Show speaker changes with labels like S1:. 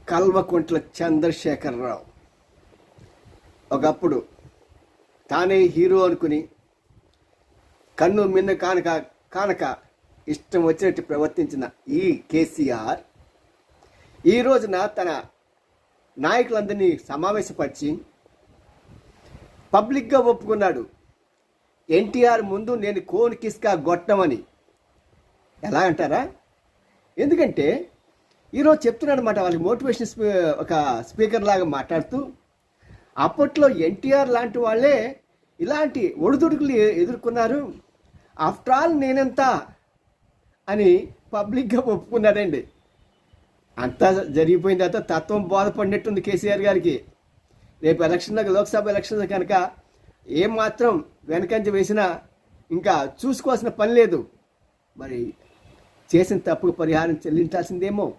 S1: కల్వకుంట్ల చంద్రశేఖరరావు ఒకప్పుడు తానే హీరో అనుకుని కన్ను మిన్న కానక ఇష్టం వచ్చినట్టు ప్రవర్తించిన ఈ కేసీఆర్ ఈ రోజున తన నాయకులందరినీ సమావేశపరిచి పబ్లిక్గా ఒప్పుకున్నాడు. ఎన్టీఆర్ ముందు నేను కోన్ కిస్కా గొట్టమని. ఎలా అంటారా? ఎందుకంటే ఈరోజు చెప్తున్నాడు అనమాట. వాళ్ళకి మోటివేషన్ ఒక స్పీకర్ లాగా మాట్లాడుతూ, అప్పట్లో ఎన్టీఆర్ లాంటి వాళ్ళే ఇలాంటి ఒడిదుడుకులు ఎదుర్కొన్నారు, ఆఫ్టర్ ఆల్ నేనెంత అని పబ్లిక్గా ఒప్పుకున్నాడండి. అంతా జరిగిపోయిన తర్వాత తత్వం బోధపడినట్టుంది కేసీఆర్ గారికి. రేపు ఎలక్షన్లకు, లోక్సభ ఎలక్షన్లు కనుక ఏమాత్రం వెనకంజ వేసినా ఇంకా చూసుకోవాల్సిన పని లేదు. మరి చేసిన తప్పుకు పరిహారం చెల్లించాల్సిందేమో.